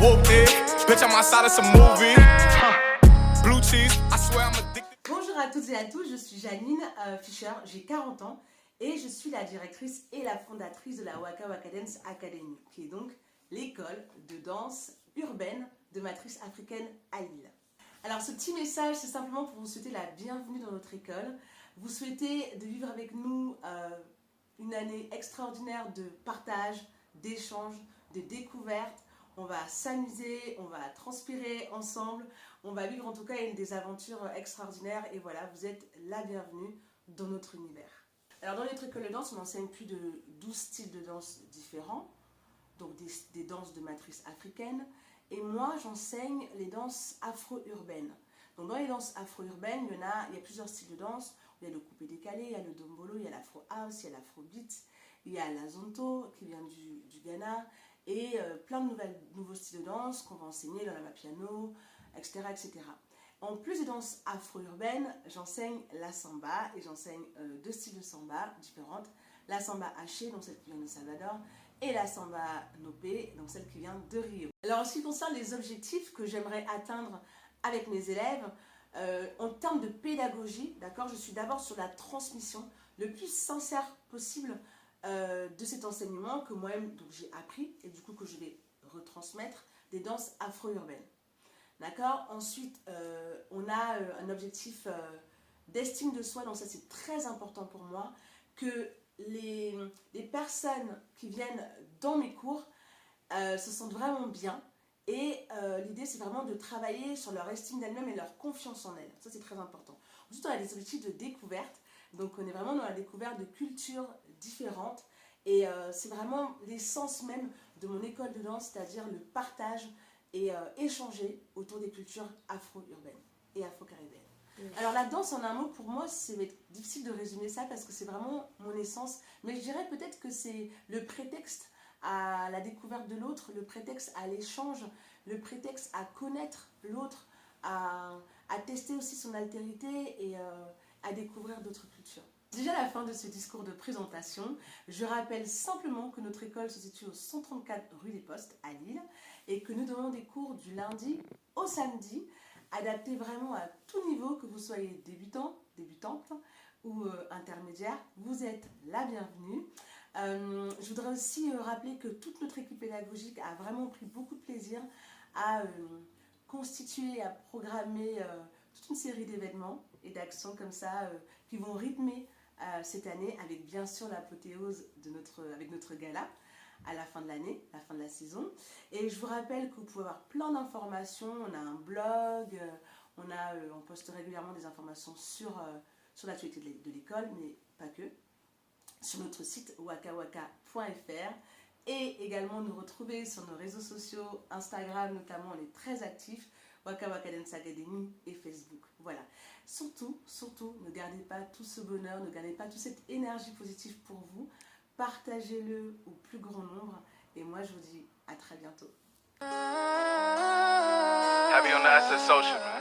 whooped it. Bitch, I'm outside of some movie. Blue cheese, I swear I'm addicted. Bonjour à toutes et à tous, je suis Janine Fischer, j'ai 40 ans et je suis la directrice et la fondatrice de la Waka Waka Dance Academy, qui est donc l'école de danse urbaine de matrice africaine à Lille. Alors ce petit message, c'est simplement pour vous souhaiter la bienvenue dans notre école. Vous souhaitez de vivre avec nous une année extraordinaire de partage, d'échange, de découverte. On va s'amuser, on va transpirer ensemble, on va vivre en tout cas des aventures extraordinaires et voilà, vous êtes la bienvenue dans notre univers. Alors dans notre école de danse, on enseigne plus de 12 styles de danse différents, donc des danses de matrice africaine, et moi j'enseigne les danses afro-urbaines. Donc dans les danses afro-urbaines, il y a plusieurs styles de danse. Il y a le coupé décalé, il y a le dombolo, il y a l'afro house, il y a l'afrobeat, il y a la zonto qui vient du Ghana, et plein de nouveaux styles de danse qu'on va enseigner dans la piano, etc., etc. En plus des danses afro-urbaines, j'enseigne la samba, et j'enseigne deux styles de samba différentes. La samba hachée, donc celle qui vient de Salvador, et la samba nopé, donc celle qui vient de Rio. Alors en ce qui concerne les objectifs que j'aimerais atteindre avec mes élèves, en termes de pédagogie, d'accord, je suis d'abord sur la transmission le plus sincère possible de cet enseignement que moi-même j'ai appris et du coup que je vais retransmettre des danses afro-urbaines. D'accord. Ensuite, on a un objectif d'estime de soi, donc ça c'est très important pour moi, que les personnes qui viennent dans mes cours se sentent vraiment bien. Et l'idée, c'est vraiment de travailler sur leur estime d'elle-même et leur confiance en elle. Ça, c'est très important. Ensuite, on a des objectifs de découverte. Donc, on est vraiment dans la découverte de cultures différentes. Et c'est vraiment l'essence même de mon école de danse, c'est-à-dire le partage et échanger autour des cultures afro-urbaines et afro-caribéennes. Alors, la danse, en un mot, pour moi, c'est difficile de résumer ça parce que c'est vraiment mon essence. Mais je dirais peut-être que c'est le prétexte à la découverte de l'autre, le prétexte à l'échange, le prétexte à connaître l'autre, à tester aussi son altérité et à découvrir d'autres cultures. Déjà à la fin de ce discours de présentation, je rappelle simplement que notre école se situe au 134 rue des Postes à Lille et que nous donnons des cours du lundi au samedi, adaptés vraiment à tout niveau, que vous soyez débutant, débutante ou intermédiaire, vous êtes la bienvenue. Je voudrais aussi rappeler que toute notre équipe pédagogique a vraiment pris beaucoup de plaisir à constituer, à programmer toute une série d'événements et d'actions comme ça qui vont rythmer cette année avec bien sûr l'apothéose avec notre gala à la fin de l'année, la fin de la saison. Et je vous rappelle que vous pouvez avoir plein d'informations, on a un blog, on poste régulièrement des informations sur l'actualité de l'école, mais pas que, sur notre site wakawaka.fr et également nous retrouver sur nos réseaux sociaux, Instagram notamment, on est très actifs, Waka Waka Dance Academy et Facebook. Voilà. Surtout, ne gardez pas tout ce bonheur, ne gardez pas toute cette énergie positive pour vous, partagez-le au plus grand nombre et moi je vous dis à très bientôt. Happy on the social, man.